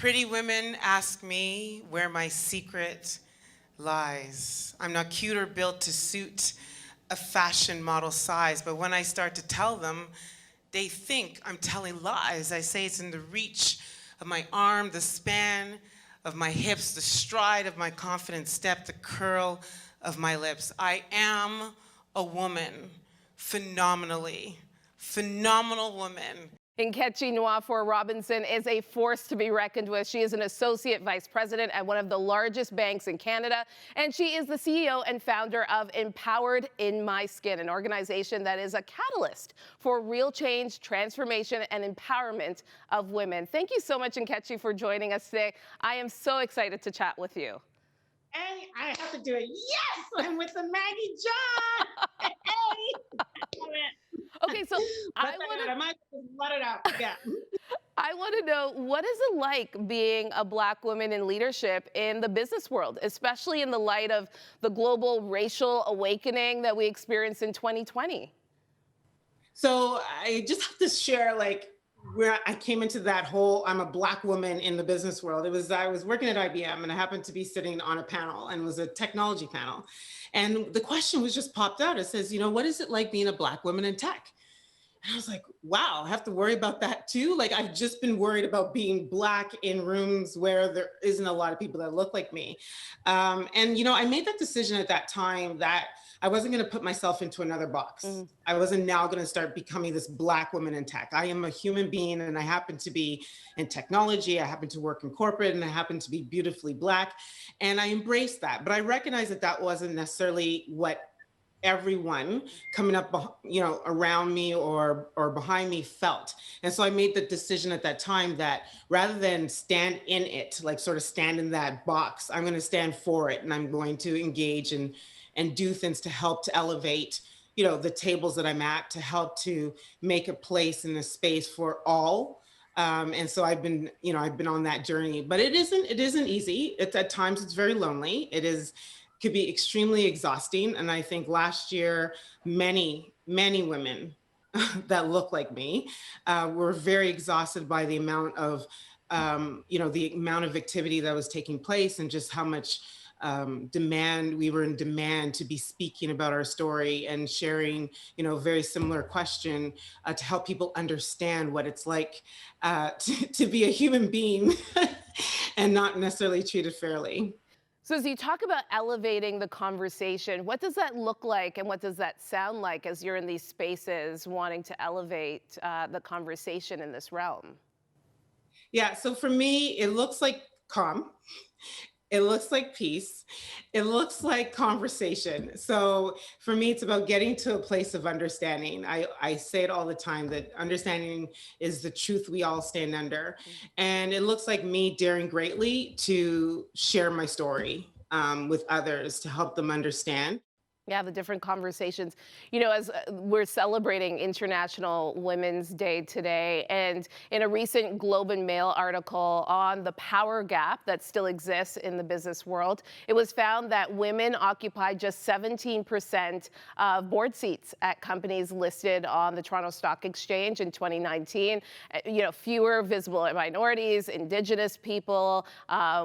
Pretty women ask me where my secret lies. I'm not cute or built to suit a fashion model size, but when I start to tell them, they think I'm telling lies. I say it's in the reach of my arm, the span of my hips, the stride of my confident step, the curl of my lips. I am a woman, phenomenally, phenomenal woman. Nkechi Nwafor-Robinson is a force to be reckoned with. She is an associate vice president at one of the largest banks in Canada, and she is the CEO and founder of Empowered in My Skin, an organization that is a catalyst for real change, transformation, and empowerment of women. Thank you so much, Nkechi, for joining us today. I am so excited to chat with you. Hey, I have to do it. Yes, I'm with the Maggie John. Hey. Okay, so I might let it out. Yeah. I want to know, what is it like being a Black woman in leadership in the business world, especially in the light of the global racial awakening that we experienced in 2020? So I just have to share, like, where I came into that whole, I'm a Black woman in the business world. I was working at IBM and I happened to be sitting on a panel, and it was a technology panel. And the question was just popped out. It says, what is it like being a Black woman in tech? And I was like, wow, I have to worry about that too. Like, I've just been worried about being Black in rooms where there isn't a lot of people that look like me. I made that decision at that time that I wasn't going to put myself into another box. I wasn't now going to start becoming this Black woman in tech. I am a human being, and I happen to be in technology. I happen to work in corporate, and I happen to be beautifully Black. And I embraced that. But I recognized that that wasn't necessarily what everyone coming up, around me or behind me felt. And so I made the decision at that time that rather than stand in it, like sort of stand in that box, I'm going to stand for it, and I'm going to engage and do things to help to elevate, the tables that I'm at, to help to make a place in a space for all. And so I've been on that journey, but it isn't easy. At times it's very lonely. Could be extremely exhausting. And I think last year, many women that look like me were very exhausted by the amount of, the amount of activity that was taking place, and just how much we were in demand to be speaking about our story and sharing, very similar question to help people understand what it's like to be a human being and not necessarily treated fairly. So as you talk about elevating the conversation, what does that look like, and what does that sound like as you're in these spaces wanting to elevate the conversation in this realm? Yeah, so for me, it looks like calm. It looks like peace. It looks like conversation. So for me, it's about getting to a place of understanding. I say it all the time that understanding is the truth we all stand under. And it looks like me daring greatly to share my story with others to help them understand. Yeah, the different conversations. As we're celebrating International Women's Day today, and in a recent Globe and Mail article on the power gap that still exists in the business world, it was found that women occupy just 17% of board seats at companies listed on the Toronto Stock Exchange in 2019. Fewer visible minorities, Indigenous people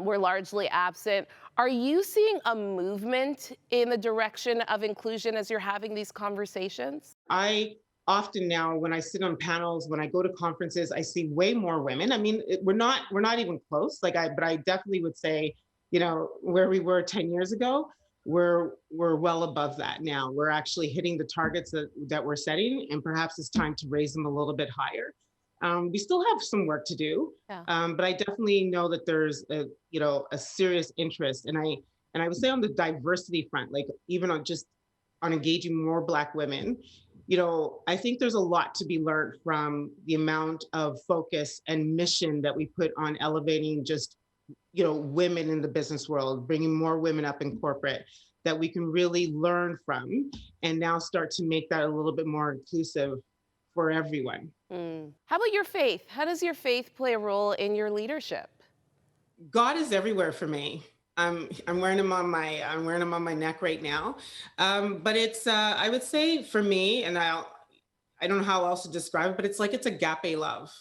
were largely absent. Are you seeing a movement in the direction of inclusion as you're having these conversations? I often now, when I sit on panels, when I go to conferences, I see way more women. I mean, we're not even close. But I definitely would say, where we were 10 years ago, we're well above that now. We're actually hitting the targets that we're setting, and perhaps it's time to raise them a little bit higher. We still have some work to do, Yeah. but I definitely know that there's a serious interest, and I would say on the diversity front, like even on engaging more Black women, I think there's a lot to be learned from the amount of focus and mission that we put on elevating just women in the business world, bringing more women up in corporate, that we can really learn from, and now start to make that a little bit more inclusive for everyone. How about your faith? How does your faith play a role in your leadership? God is everywhere for me. I'm wearing them on my neck right now. But it's I would say for me, and I don't know how else to describe it, but it's like it's agape love.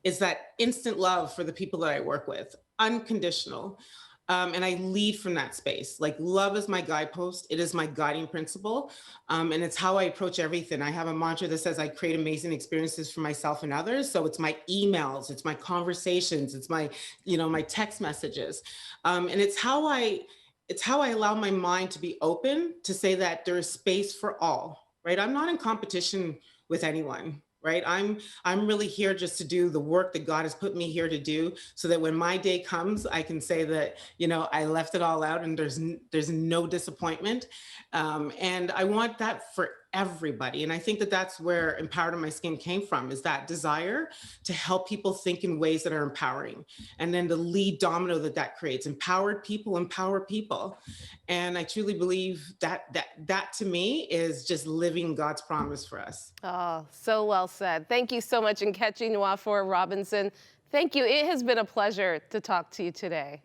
is that instant love for the people that I work with, unconditional. And I lead from that space. Like, love is my guidepost. It is my guiding principle. And it's how I approach everything. I have a mantra that says I create amazing experiences for myself and others. So it's my emails, it's my conversations, it's my, my text messages. And it's how I allow my mind to be open to say that there is space for all, right? I'm not in competition with anyone, right? I'm really here just to do the work that God has put me here to do, so that when my day comes, I can say that, I left it all out and there's no disappointment. And I want that for everybody. And I think that that's where Empowered in My Skin came from, is that desire to help people think in ways that are empowering. And then the lead domino that creates: empowered people empower people. And I truly believe that to me is just living God's promise for us. Oh, so well said. Thank you so much, Nkechi Nwafor-Robinson. Thank you. It has been a pleasure to talk to you today.